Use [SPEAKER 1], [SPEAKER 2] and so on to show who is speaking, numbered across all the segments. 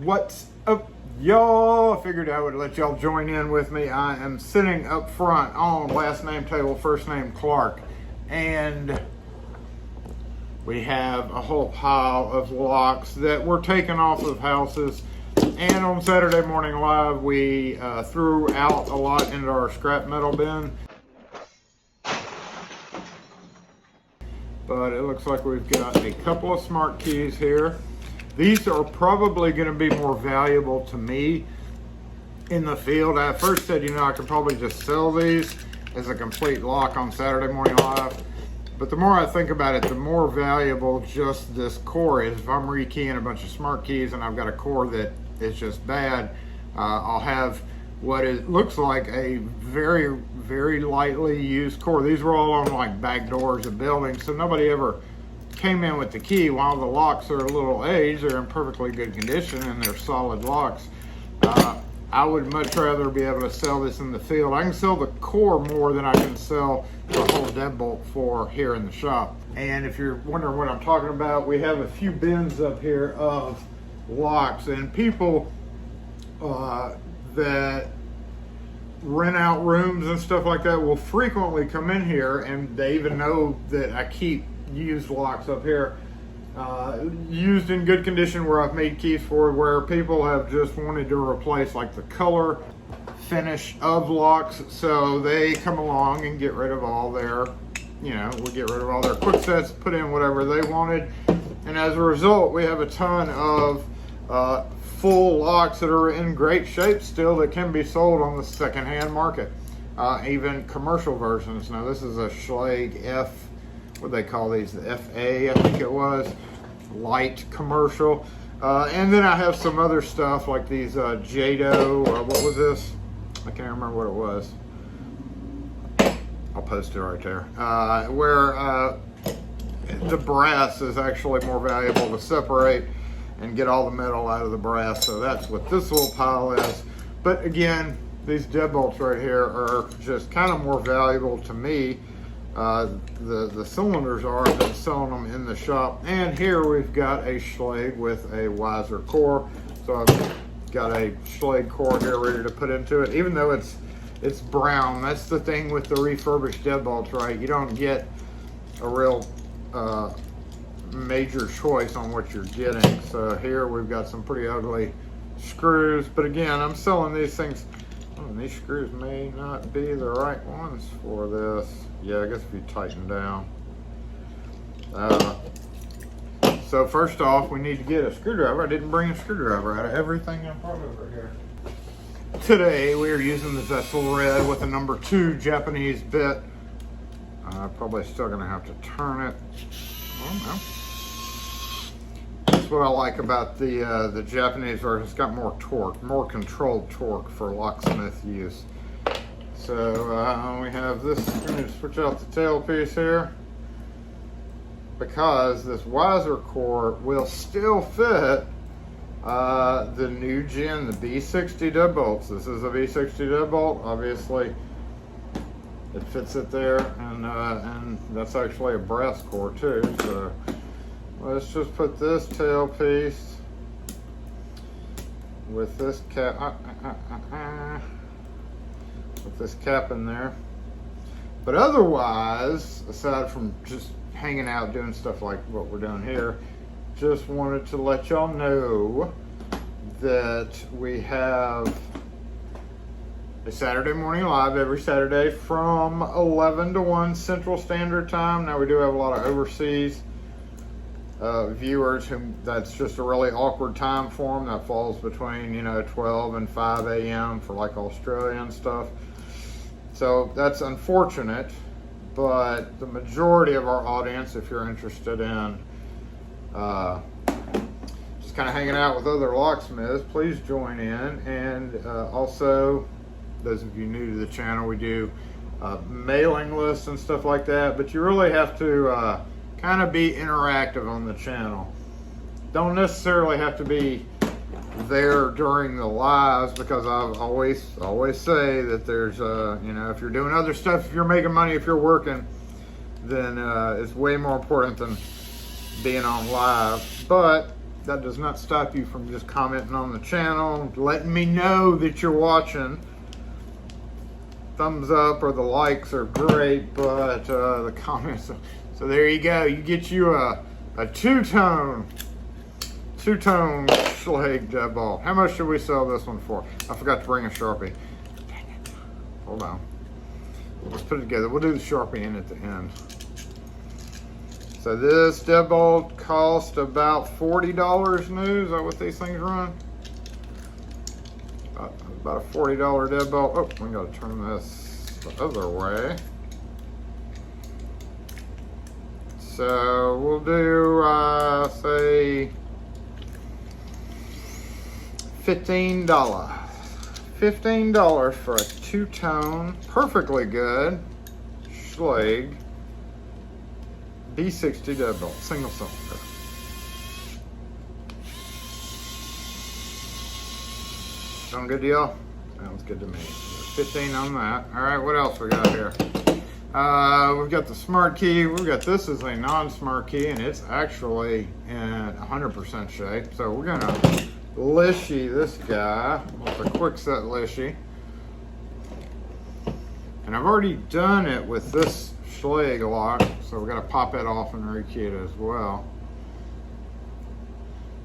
[SPEAKER 1] What's up, y'all? I figured I would let y'all join in with me. I am sitting up front on last name table, first name Clark, and we have a whole pile of locks that were taken off of houses. And on Saturday Morning Live, we threw out a lot into our scrap metal bin. But it looks like we've got a couple of smart keys here. These are probably going to be more valuable to me in the field. I first said, I could probably just sell these as a complete lock on Saturday Morning Live. But the more I think about it, the more valuable just this core is. If I'm rekeying a bunch of smart keys and I've got a core that is just bad, I'll have what it looks like a very, very lightly used core. These were all on like back doors of buildings, so nobody ever came in with the key. While the locks are a little aged, they're in perfectly good condition and they're solid locks. I would much rather be able to sell this in the field. I can sell the core more than I can sell the whole deadbolt for here in the shop. And if you're wondering what I'm talking about, we have a few bins up here of locks, and people that rent out rooms and stuff like that will frequently come in here, and they even know that I keep used locks up here, used in good condition, where I've made keys for, where people have just wanted to replace like the color finish of locks, so they come along and get rid of all their, we get rid of all their quick sets, put in whatever they wanted, and as a result we have a ton of full locks that are in great shape still that can be sold on the secondhand market, even commercial versions. Now this is a Schlage F, what do they call these, the FA, I think it was, light commercial. And then I have some other stuff like these Jado, what was this? I can't remember what it was. I'll post it right there. Where the brass is actually more valuable to separate and get all the metal out of the brass. So that's what this little pile is. But again, these deadbolts right here are just kind of more valuable to me. The cylinders are, I've been selling them in the shop. And here we've got a Schlage with a Wiser core. So I've got a Schlage core here ready to put into it, even though it's brown. That's the thing with the refurbished deadbolts, right? You don't get a real major choice on what you're getting. So here we've got some pretty ugly screws, but again, I'm selling these things. These screws may not be the right ones for this. Yeah, I guess if you tighten down. So first off, we need to get a screwdriver. I didn't bring a screwdriver out of everything I brought over here. Today we are using the Vessel Red with a number 2 Japanese bit. Probably still gonna have to turn it. Oh no. That's what I like about the Japanese version. It's got more torque, more controlled torque for locksmith use. So we have this. We're going to switch out the tailpiece here, because this Wiser core will still fit the new gen, the V60 deadbolts. This is a V60 deadbolt. Obviously, it fits it there, and that's actually a brass core too. So let's just put this tailpiece with this cap, with this cap in there. But otherwise, aside from just hanging out doing stuff like what we're doing here, just wanted to let y'all know that we have a Saturday Morning Live every Saturday from 11 to 1 Central Standard Time. Now we do have a lot of overseas viewers whom that's just a really awkward time for them. That falls between 12 and 5 a.m. for like Australian stuff. So that's unfortunate, but the majority of our audience, if you're interested in just kind of hanging out with other locksmiths, please join in. And also, those of you new to the channel, we do mailing lists and stuff like that, but you really have to kind of be interactive on the channel. Don't necessarily have to be there during the lives, because I always say that there's if you're doing other stuff, if you're making money, if you're working, then it's way more important than being on live. But that does not stop you from just commenting on the channel, letting me know that you're watching. Thumbs up or the likes are great, but the comments. So there you go. You get you a two-tone Schlage dead ball. How much should we sell this one for? I forgot to bring a Sharpie. Dang it. Hold on. Let's put it together. We'll do the Sharpie in at the end. So this deadbolt cost about $40 new. Is that what these things run? About a $40 deadbolt. Oh, we gotta turn this the other way. So we'll do say $15. $15 for a two-tone, perfectly good Schlage B60 deadbolt, single cylinder. Sound good to y'all? Sounds good to me. 15 on that. All right, what else we got here? We've got the smart key. We've got this as a non-smart key, and it's actually in 100% shape. So we're gonna lishy this guy with a quick set lishy. And I've already done it with this Schlage lock, so we're gonna pop it off and rekey it as well.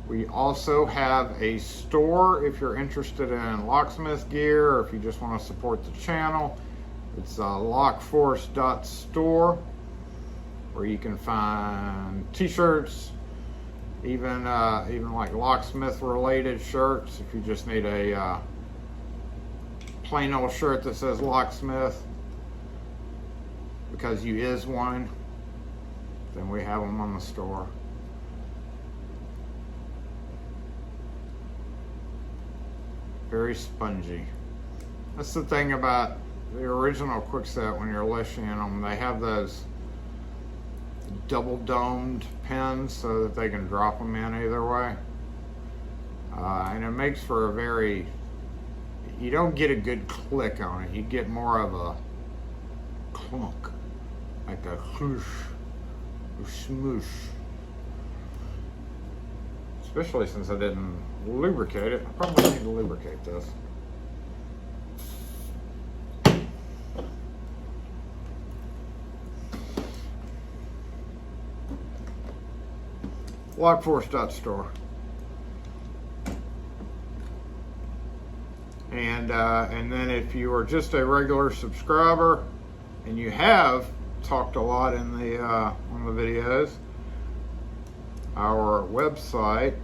[SPEAKER 1] We also have a store if you're interested in locksmith gear, or if you just want to support the channel. It's lockforce.store, where you can find t-shirts, even like locksmith related shirts. If you just need a plain old shirt that says locksmith because you is one, then we have them on the store. Very spongy. That's the thing about the original Quickset when you're lishing them. They have those double domed pins so that they can drop them in either way. And it makes for a very, you don't get a good click on it. You get more of a clunk, like a whoosh or smoosh. Especially since I didn't lubricate it. I probably need to lubricate this. Lockforce.store. And then if you are just a regular subscriber and you have talked a lot in the on the videos, our website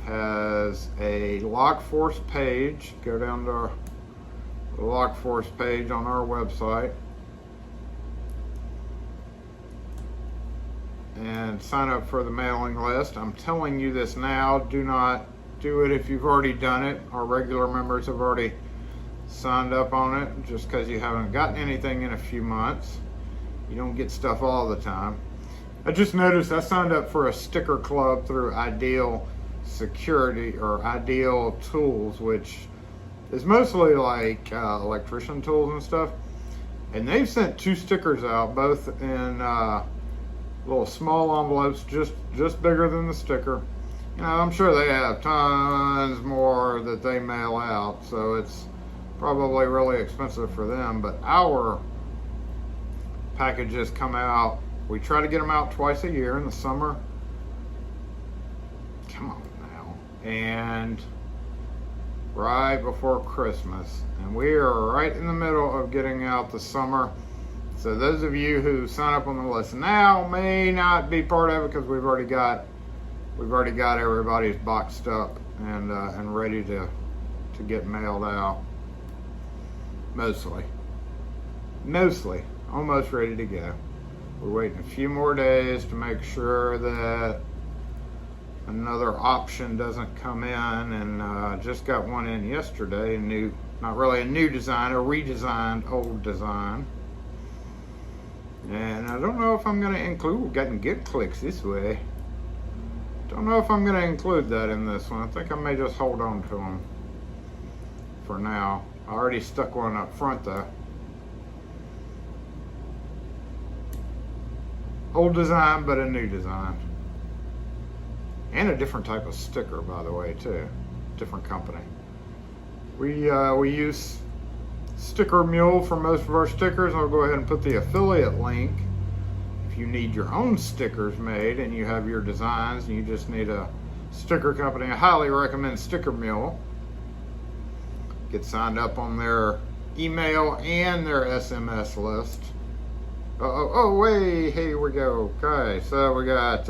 [SPEAKER 1] has a LockForce page. Go down to the LockForce page on our website and sign up for the mailing list. I'm telling you this now. Do not do it if you've already done it. Our regular members have already signed up on it. Just because you haven't gotten anything in a few months, you don't get stuff all the time. I just noticed I signed up for a sticker club through Ideal Security or Ideal Tools, which is mostly like electrician tools and stuff. And they've sent 2 stickers out, both in little small envelopes, just bigger than the sticker. You know, I'm sure they have tons more that they mail out, so it's probably really expensive for them. But our packages come out. We try to get them out twice a year in the summer. Come on now. And right before Christmas. And we are right in the middle of getting out the summer. So those of you who sign up on the list now may not be part of it because we've already got everybody's boxed up and ready to get mailed out. Mostly, almost ready to go. We're waiting a few more days to make sure that another option doesn't come in, and just got one in yesterday, not really a new design, a redesigned old design. And I don't know if I'm going to include, we're getting good clicks this way. Don't know if I'm going to include that in this one. I think I may just hold on to them for now. I already stuck one up front though. Old design, but a new design. And a different type of sticker, by the way, too. Different company. We use Sticker Mule for most of our stickers. I'll go ahead and put the affiliate link. If you need your own stickers made and you have your designs and you just need a sticker company, I highly recommend Sticker Mule. Get signed up on their email and their SMS list. Oh, wait, here we go. Okay, so we got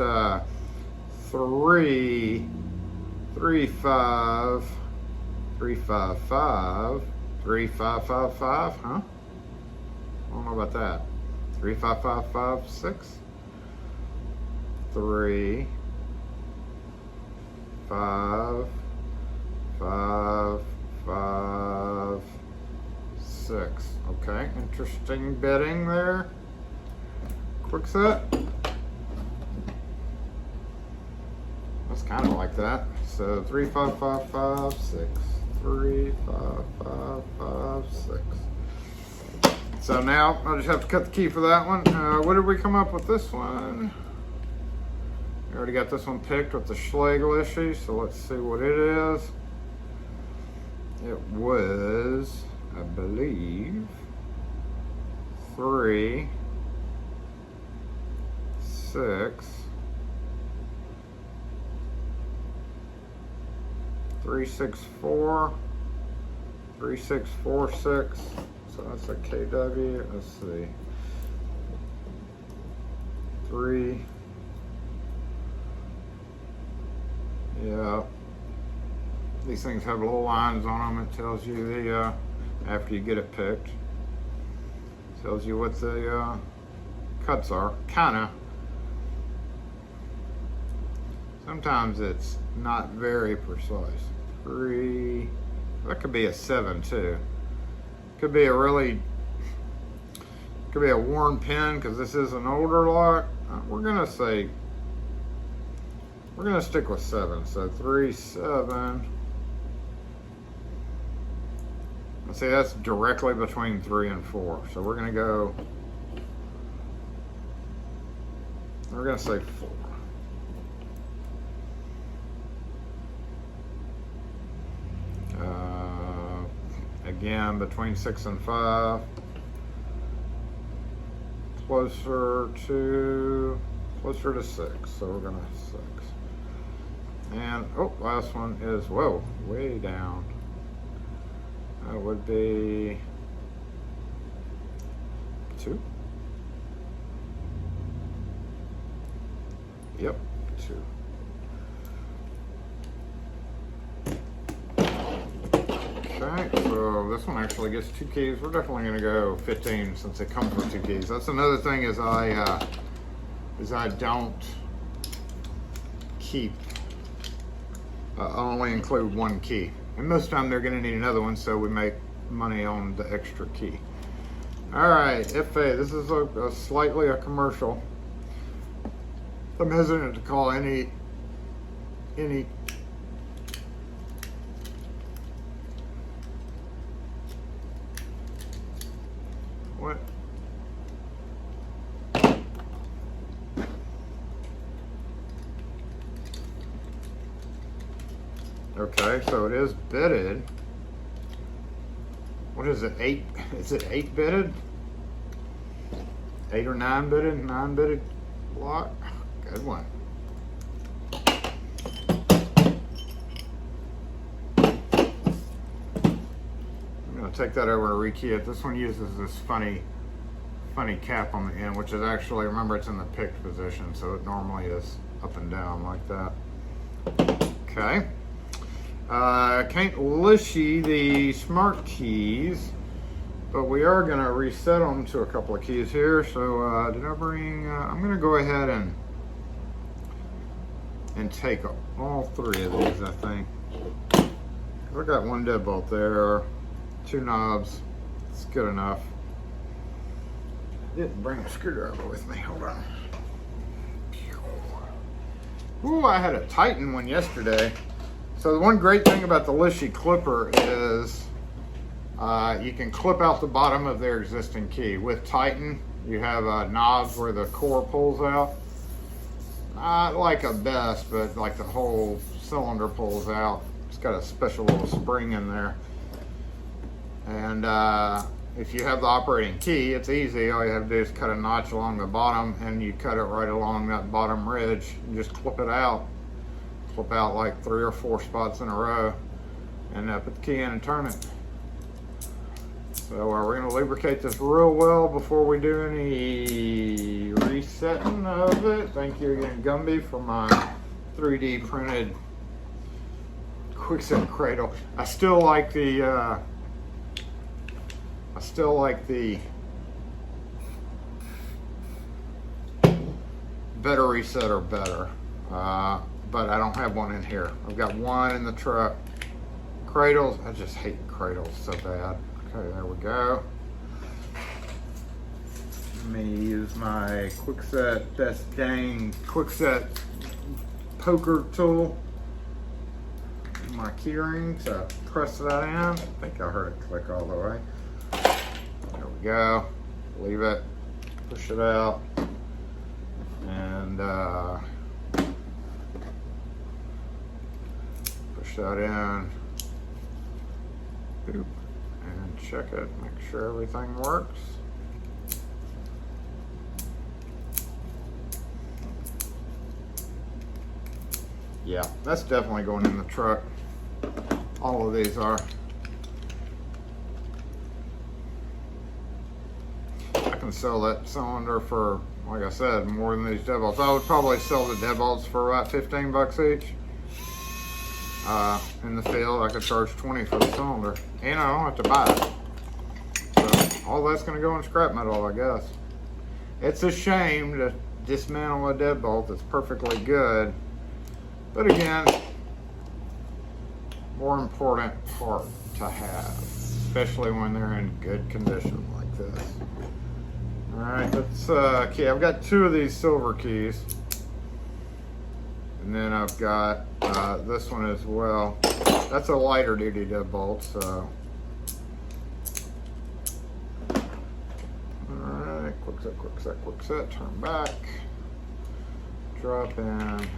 [SPEAKER 1] 355, 3555, huh? I don't know about that. 35556, 3 5 5 5 6. Okay, interesting bidding there. Quick set. That's kind of like that. So 35556, 35556. So now I just have to cut the key for that one. What did we come up with this one? We already got this one picked with the Schlegel issue, so let's see what it is. It was, I believe, 3 6 364 3646. So that's a KW. Let's see. 3. Yeah. These things have little lines on them. It tells you the after you get it picked. Tells you what the cuts are. Kinda. Sometimes it's not very precise. 3. That could be a 7 too. Could be a really. Could be a worn pin because this is an older lock. We're gonna say. We're gonna stick with 7. So 3 7. Let's see, that's directly between 3 and 4. So we're gonna go. We're gonna say 4. Again, between 6 and 5. Closer to 6. So we're gonna 6. And last one is way down. That would be 2. Yep, 2. Okay, so this one actually gets 2 keys. We're definitely going to go 15 since it comes with 2 keys. That's another thing is I don't keep. I only include 1 key, and most of the time they're going to need another one, so we make money on the extra key. All right, FA. This is a slightly a commercial. I'm hesitant to call any. What? Okay, so it is bidded. What is it? 8? Is it 8 bidded? 8 or 9 bidded? 9 bidded lock. Good one. I'm gonna take that over and rekey it. This one uses this funny cap on the end, which is actually, remember, it's in the picked position, so it normally is up and down like that. Okay. Can't lishy the smart keys, but we are gonna reset them to a couple of keys here. So did I bring? I'm gonna go ahead and take all 3 of these. I think I got 1 deadbolt there, 2 knobs. It's good enough. Didn't bring a screwdriver with me. Hold on. Ooh, I had a Titan one yesterday. So the one great thing about the Lishy clipper is you can clip out the bottom of their existing key. With Titan, you have knobs where the core pulls out. Not like a best, but like the whole cylinder pulls out. It's got a special little spring in there. And if you have the operating key, it's easy. All you have to do is cut a notch along the bottom, and you cut it right along that bottom ridge and just clip it out. Clip out like 3 or 4 spots in a row, and put the key in and turn it. So we're going to lubricate this real well before we do any resetting of it. Thank you again, Gumby, for my 3D printed quickset cradle. I still like the better resetter better, but I don't have one in here. I've got one in the truck. Cradles, I just hate cradles so bad. Okay, there we go. Let me use my Quickset, this dang Quickset poker tool, my keyring to press that in. I think I heard it click all the way. There we go. Leave it, push it out, and push that in. Boop. And check it, make sure everything works. Yeah, that's definitely going in the truck. All of these are. I can sell that cylinder for, like I said, more than these deadbolts. I would probably sell the deadbolts for about 15 bucks each. In the field, I could charge 20 for the cylinder, and I don't have to buy it. So all that's going to go in scrap metal, I guess. It's a shame to dismantle a deadbolt that's perfectly good, but again, more important part to have, especially when they're in good condition like this. All right, let's okay. I've got 2 of these silver keys. And then I've got this one as well. That's a lighter duty deadbolt, so. Alright, quick set, turn back. Drop in.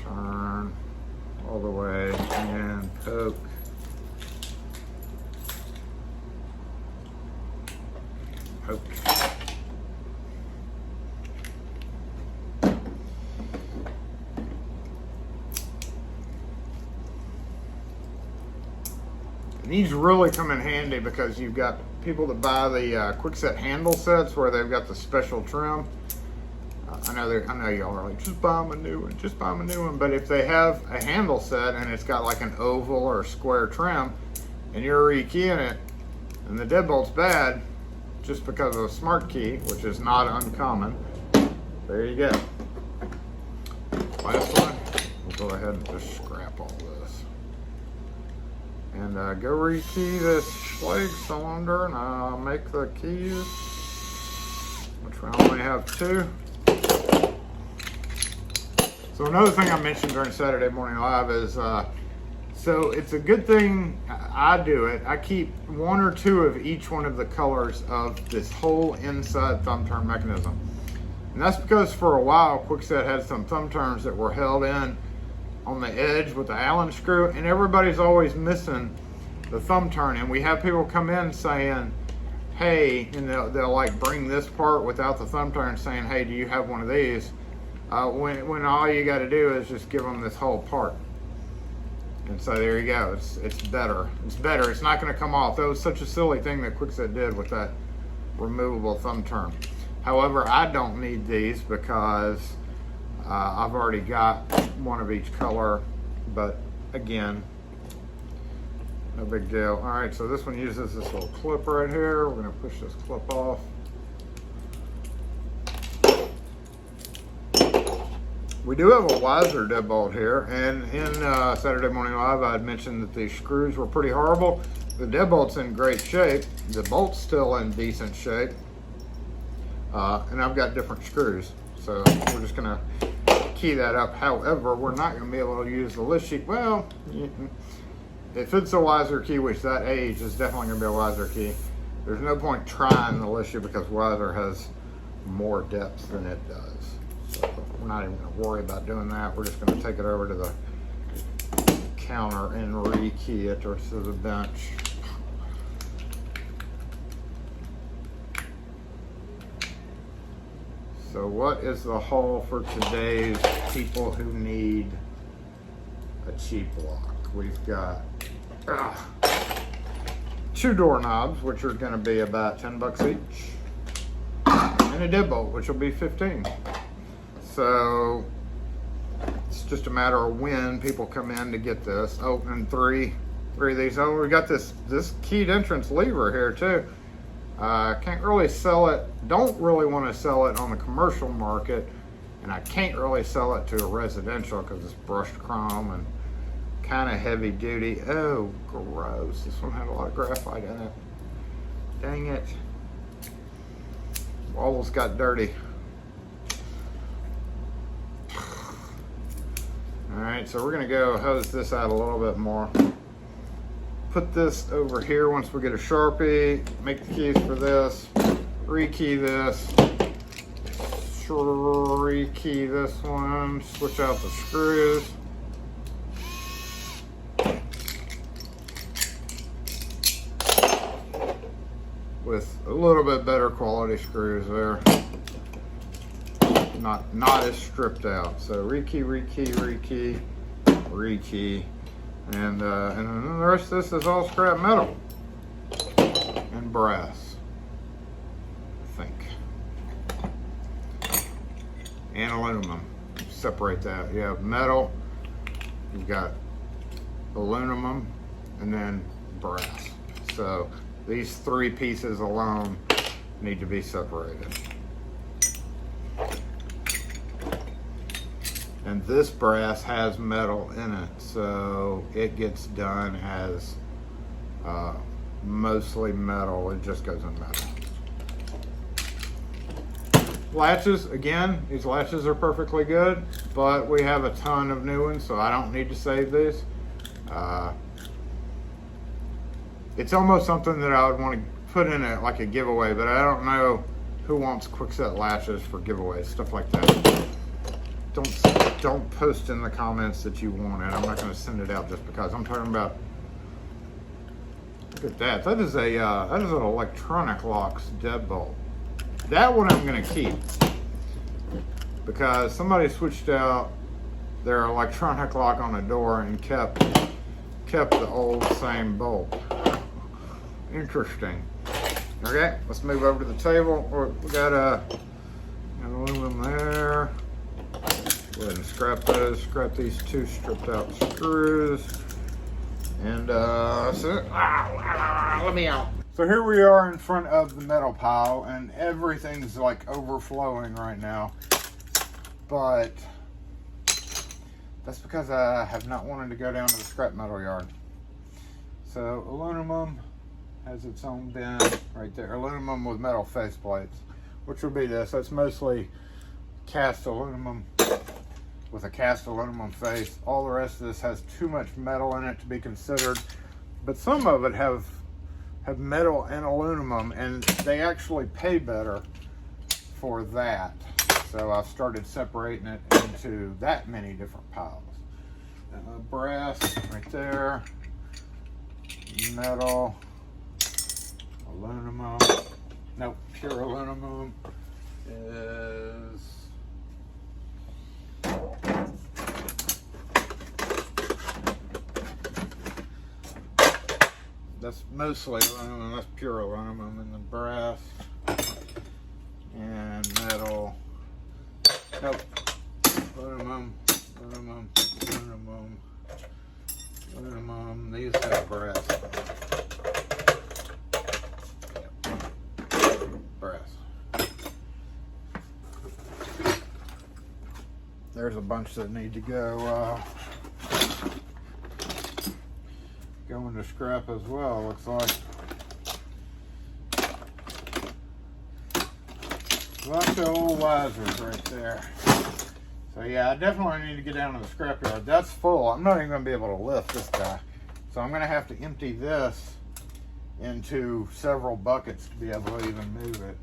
[SPEAKER 1] Turn all the way and poke. Poke. These really come in handy because you've got people that buy the Quickset handle sets where they've got the special trim. I know y'all are like, just buy them a new one, just buy them a new one. But if they have a handle set and it's got like an oval or a square trim, and you're rekeying it, and the deadbolt's bad, just because of a smart key, which is not uncommon, there you go. Last one, we'll go ahead and just scrap all this. And go rekey this Schlage cylinder, and I'll make the keys, which we only have 2. So another thing I mentioned during Saturday Morning Live is, so it's a good thing I do it. I keep 1 or 2 of each one of the colors of this whole inside thumb turn mechanism. And that's because for a while, Quickset had some thumb turns that were held in on the edge with the Allen screw, and everybody's always missing the thumb turn. And we have people come in saying, hey, and they'll like bring this part without the thumb turn, saying, hey, do you have one of these? When all you got to do is just give them this whole part. And so there you go. It's better. It's better. It's not going to come off. That was such a silly thing that Quickset did with that removable thumb turn. However, I don't need these because I've already got one of each color, but again, no big deal. All right, so this one uses this little clip right here. We're gonna push this clip off. We do have a Weiser deadbolt here, and in Saturday Morning Live, I had mentioned that these screws were pretty horrible. The deadbolt's in great shape. The bolt's still in decent shape. And I've got different screws. So we're just gonna key that up. However, we're not gonna be able to use the list sheet. Well, if it's a Weiser key, which that age is definitely gonna be a Weiser key, there's no point trying the list sheet because Weiser has more depth than it does. So we're not even going to worry about doing that. We're just going to take it over to the counter and rekey it or to the bench. So what is the haul for today's people who need a cheap lock? We've got 2 doorknobs, which are going to be about 10 bucks each, and a deadbolt, which will be 15. So it's just a matter of when people come in to get this. Oh, and three of these. Oh, we got this keyed entrance lever here too. Can't really sell it, don't really want to sell it on the commercial market, and I can't really sell it to a residential because it's brushed chrome and kind of heavy duty. Oh, gross. This one had a lot of graphite in it. Dang it. Almost got dirty. Alright, so we're going to go hose this out a little bit more. Put this over here once we get a Sharpie, make the keys for this, rekey this, rekey this one, switch out the screws. With a little bit better quality screws there. Not as stripped out. So rekey, and then the rest of this is all scrap metal and brass, I think, and aluminum. Separate that. You have metal, you've got aluminum, and then brass. So these 3 pieces alone need to be separated. And this brass has metal in it, so it gets done as mostly metal. It just goes in metal. Latches, again, these latches are perfectly good, but we have a ton of new ones, so I don't need to save these. It's almost something that I would want to put in like a giveaway, but I don't know who wants quick set latches for giveaways, stuff like that. Don't post in the comments that you want it. I'm not going to send it out just because. I'm talking about. Look at that. That is an electronic locks deadbolt. That one I'm going to keep because somebody switched out their electronic lock on a door and kept the old same bolt. Interesting. Okay, let's move over to the table. We got an aluminum there. Go ahead and scrap those. Scrap these 2 stripped out screws. And so, let me out. So here we are in front of the metal pile, and everything's like overflowing right now. But that's because I have not wanted to go down to the scrap metal yard. So aluminum has its own bin right there. Aluminum with metal face plates, which would be this. That's mostly cast aluminum with a cast aluminum face. All the rest of this has too much metal in it to be considered, but some of it have metal and aluminum, and they actually pay better for that. So I've started separating it into that many different piles. Brass right there, metal, aluminum, nope, pure aluminum is that's mostly aluminum, that's pure aluminum, and the brass and metal, nope, aluminum, these have brass. Brass. There's a bunch that need to go into scrap as well, looks like. Bunch of old wisers right there. So yeah, I definitely need to get down to the scrapyard. That's full. I'm not even going to be able to lift this guy. So I'm going to have to empty this into several buckets to be able to even move it.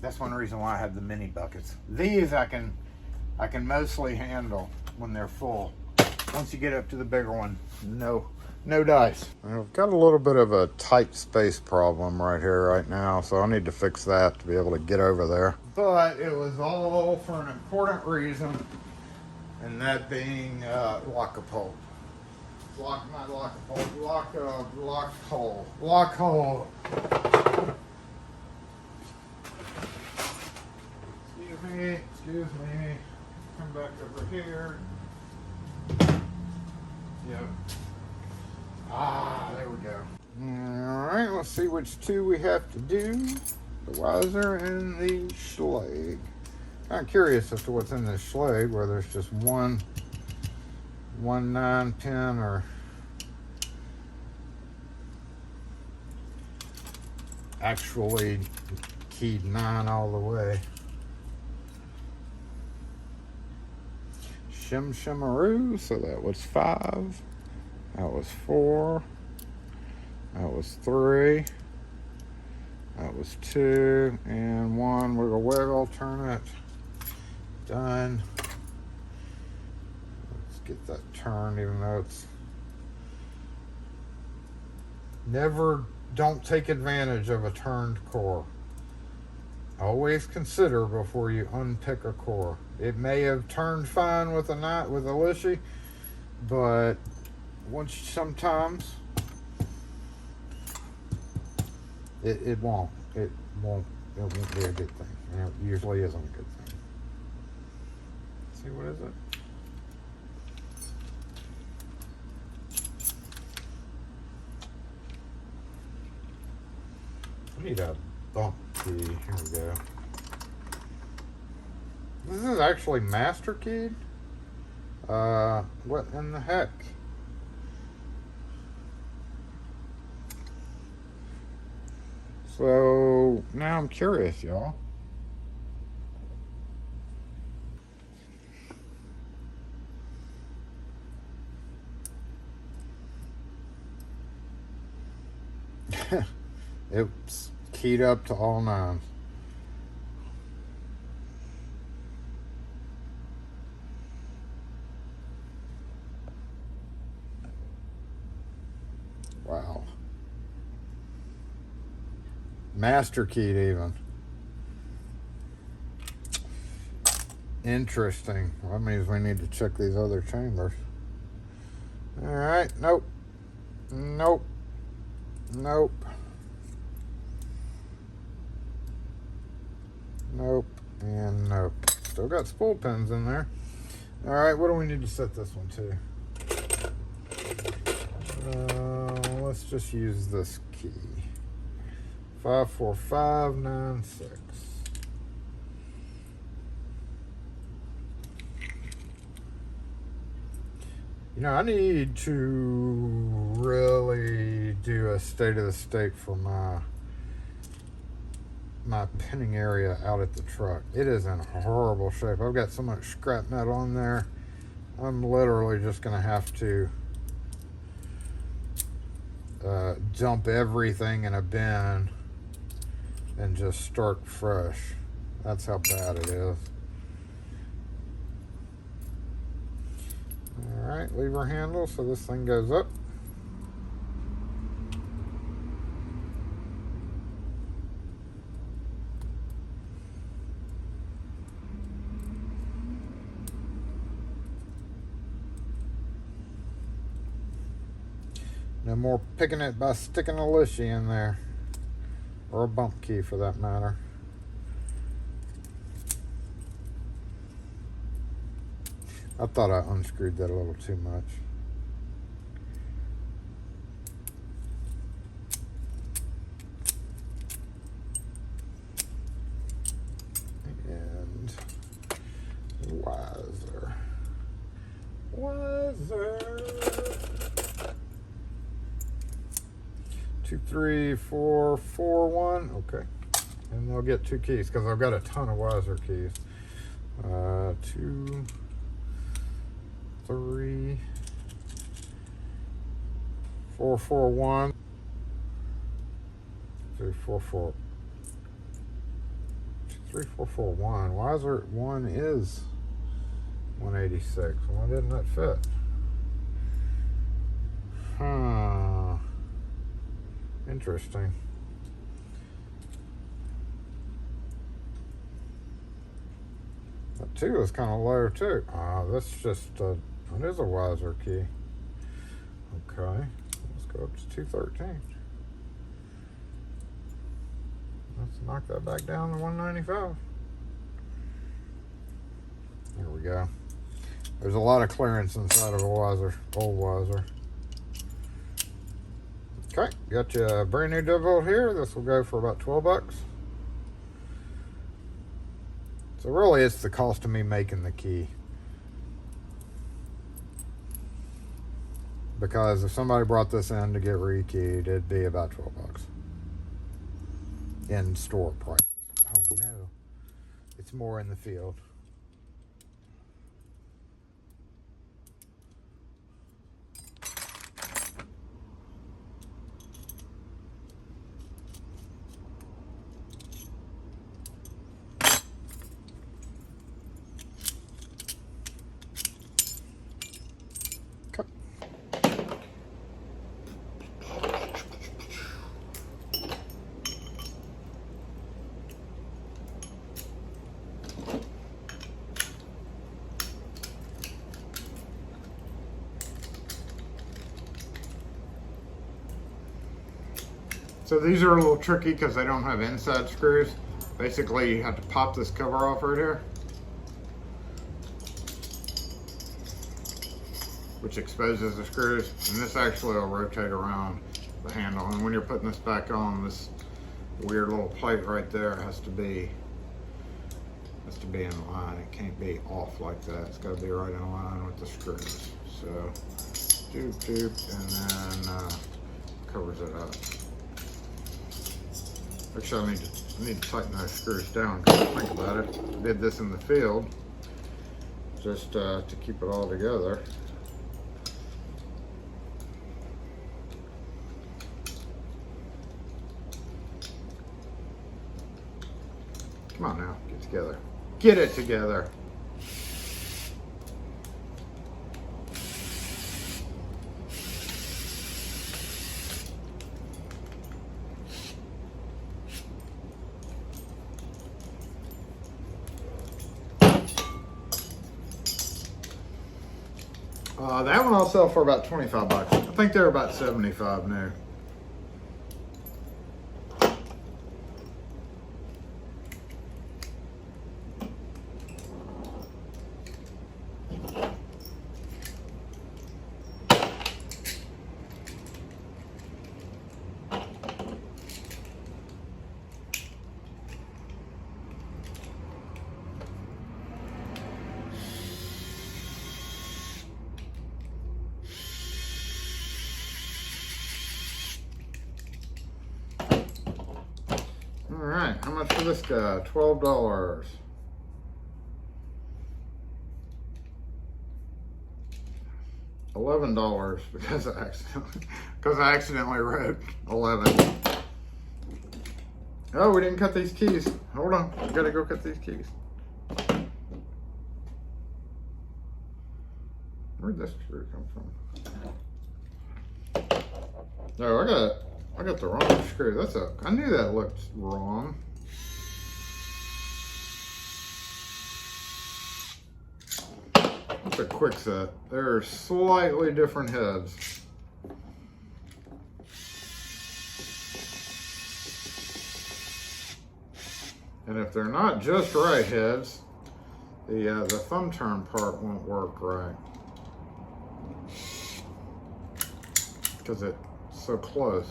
[SPEAKER 1] That's one reason why I have the mini buckets. These I can mostly handle when they're full. Once you get up to the bigger one, no dice. I've got a little bit of a tight space problem right here right now, so I need to fix that to be able to get over there. But it was all for an important reason, and that being LockHole. LockHole. Excuse me. Come back over here. Yep. There we go. Alright, let's see which two we have to do. The Weiser and the Schlage. I'm curious as to what's in this Schlage, whether it's just one 9-pin or actually keyed 9 all the way. Shimmaroo, so that was 5. That was 4. That was 3. That was 2. And 1. Wiggle, turn it. Done. Let's get that turned, even though it's... Don't take advantage of a turned core. Always consider before you unpick a core. It may have turned fine with a Lishy, but sometimes it won't. It won't be a good thing. And it usually isn't a good thing. Let's see, what is it? I need a bump key. Here we go. This is actually master keyed? What in the heck? So now I'm curious, y'all. It's keyed up to all 9s. Wow. Master keyed even. Interesting. Well, that means we need to check these other chambers. Alright, nope. Nope. Nope. Nope. And nope. Still got spool pins in there. Alright, what do we need to set this one to? Let's just use this key. 54596. You know, I need to really do a state of the state for my pinning area out at the truck. It is in horrible shape. I've got so much scrap metal on there. I'm literally just gonna have to dump everything in a bin and just start fresh. That's how bad it is. Alright, lever handle, so this thing goes up. No more picking it by sticking a Lishy in there. Or a bump key for that matter. I thought I unscrewed that a little too much. And Weiser. 2, 3, 4, 4, 1. Okay. And they'll get 2 keys because I've got a ton of Weiser keys. 2, 3, 4, 4, 1. 3, 4, 4, 2, 3441. Why is there one is 186? Why didn't that fit? Huh. Interesting. That 2 is kind of low too. That's just it is a wiser key. Okay, let's go up to 213. Let's knock that back down to 195. There we go. There's a lot of clearance inside of a wiser, old wiser. Okay, got you a brand new deadbolt here. This will go for about 12 bucks. So really it's the cost of me making the key. Because if somebody brought this in to get rekeyed, it'd be about 12 bucks. In store prices. Oh no. It's more in the field. So these are a little tricky because they don't have inside screws. Basically, you have to pop this cover off right here, which exposes the screws, and this actually will rotate around the handle. And when you're putting this back on, this weird little plate right there has to be in line. It can't be off like that. It's got to be right in line with the screws. So, doop, and then covers it up. Actually, I need to tighten those screws down. Think about it. I did this in the field just to keep it all together. Come on now, get together. Get it together. That one I'll sell for about 25 bucks. I think they're about 75 new. All right, how much for this guy? $12. $11 because I accidentally wrote 11. Oh, we didn't cut these keys. Hold on, we gotta go cut these keys. Where'd this screw come from? No, I got the wrong screw. I knew that looked wrong. That's a quick set. They're slightly different heads. And if they're not just right heads, the thumb turn part won't work right. Because it's so close.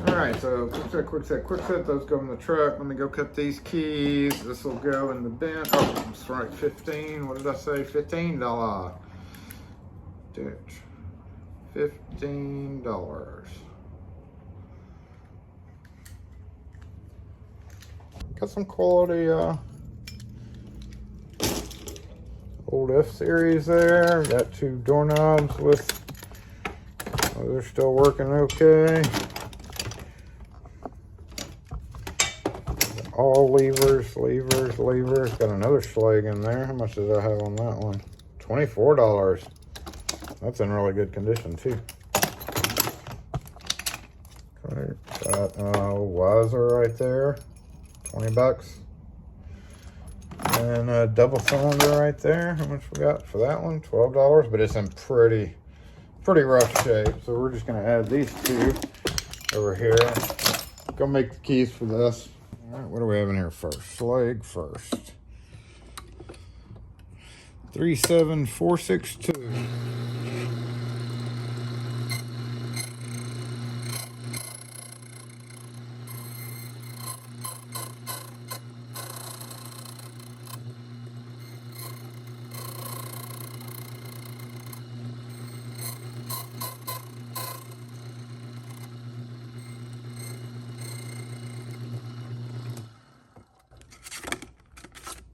[SPEAKER 1] All right, so quick set. Those go in the truck. Let me go cut these keys. This will go in the bin. Oh, that's right, 15. What did I say? $15. Ditch. $15. Got some quality old F-series there. Got 2 doorknobs with, they're still working okay. all levers. Got another Schlage in there. How much did I have on that one? $24. That's in really good condition too. Got Wiser right there, 20 bucks. And a double cylinder right there. How much we got for that one? $12, but it's in pretty rough shape. So we're just gonna add these two over here. Go make the keys for this. All right, what do we have in here first? Schlage first. 37462.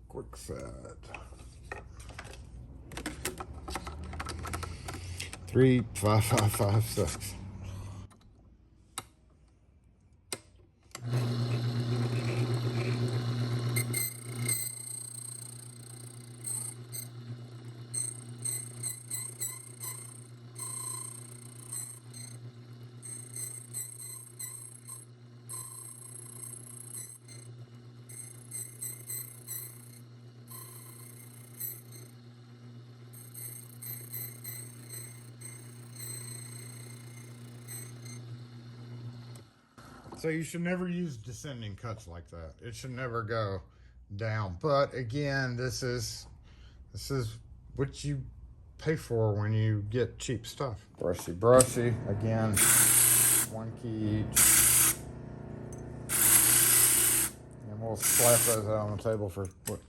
[SPEAKER 1] Quick set. 35556. So you should never use descending cuts like that. It should never go down. But again, this is what you pay for when you get cheap stuff. Brushy. Again, one key each. And we'll slap those out on the table for what,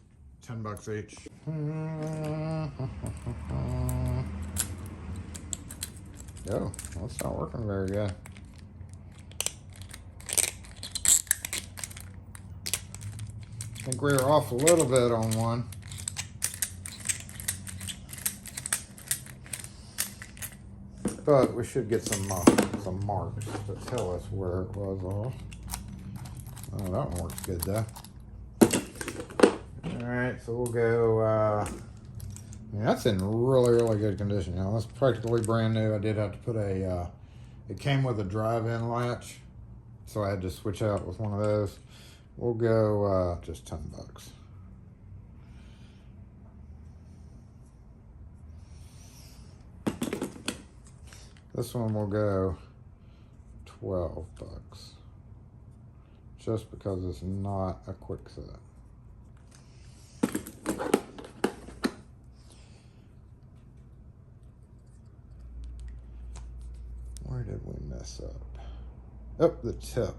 [SPEAKER 1] 10 bucks each. Oh, that's not working very good. I think we were off a little bit on one. But we should get some marks to tell us where it was off. Oh, that one works good though. Alright, so we'll go, I mean, that's in really good condition. You know, that's practically brand new. I did have to put a, it came with a drive-in latch, so I had to switch out with one of those. We'll go just 10 bucks. This one will go 12 bucks. Just because it's not a quick set. Where did we mess up? Oh, the tip.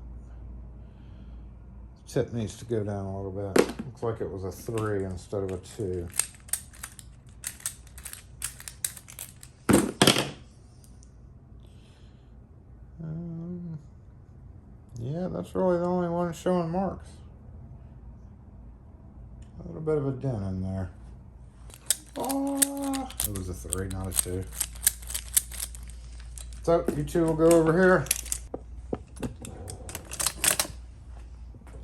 [SPEAKER 1] Tip needs to go down a little bit. Looks like it was a 3 instead of a 2. Yeah, that's really the only one showing marks. A little bit of a dent in there. Oh, it was a 3, not a 2. So you two will go over here.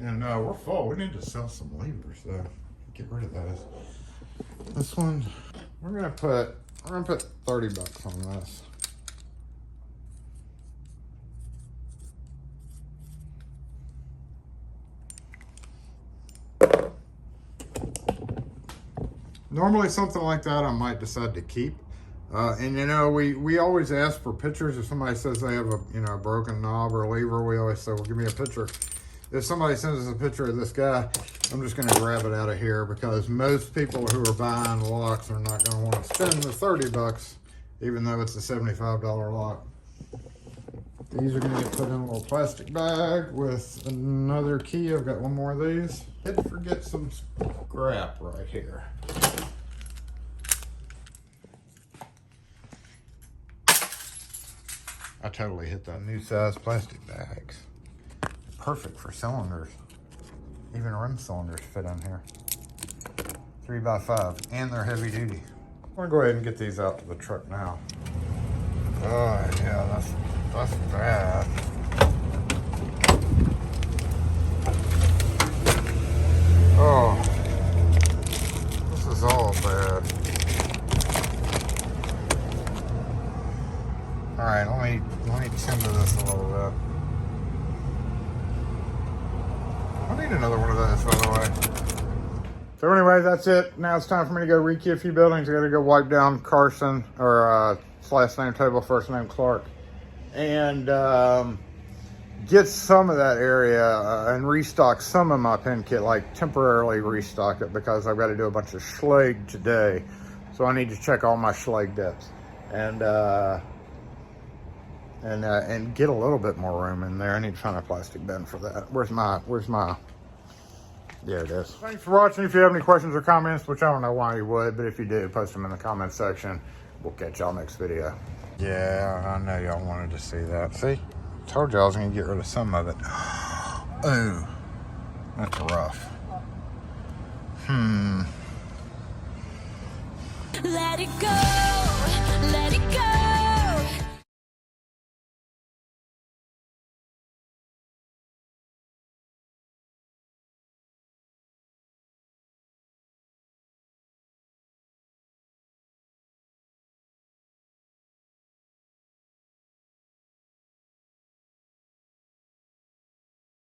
[SPEAKER 1] And we're full. We need to sell some levers though. Get rid of those. This one, we're gonna put 30 bucks on this. Normally something like that I might decide to keep. And you know, we always ask for pictures. If somebody says they have a broken knob or a lever, we always say, well, give me a picture. If somebody sends us a picture of this guy, I'm just gonna grab it out of here because most people who are buying locks are not gonna want to spend the 30 bucks, even though it's a $75 lock. These are gonna get put in a little plastic bag with another key. I've got one more of these. Did forget some scrap right here. I totally hit that. New size plastic bags. Perfect for cylinders. Even rim cylinders fit in here. 3x5, and they're heavy duty. I'm gonna go ahead and get these out to the truck now. Oh yeah, that's bad. Oh, this is all bad. All right, let me tend to this a little bit. I need another one of those, by the way. So anyway, that's it. Now it's time for me to go rekey a few buildings. I gotta go wipe down Carson, or his last name table, first name Clark, and get some of that area and restock some of my pen kit, like temporarily restock it, because I've got to do a bunch of schlag today. So I need to check all my schlag depths and get a little bit more room in there. I need to find a plastic bin for that. Where's my, there it is. Thanks for watching. If you have any questions or comments, which I don't know why you would, but if you do, post them in the comment section. We'll catch y'all next video. Yeah, I know y'all wanted to see that. See? Told you I was going to get rid of some of it. Ooh, that's rough.
[SPEAKER 2] Let it go.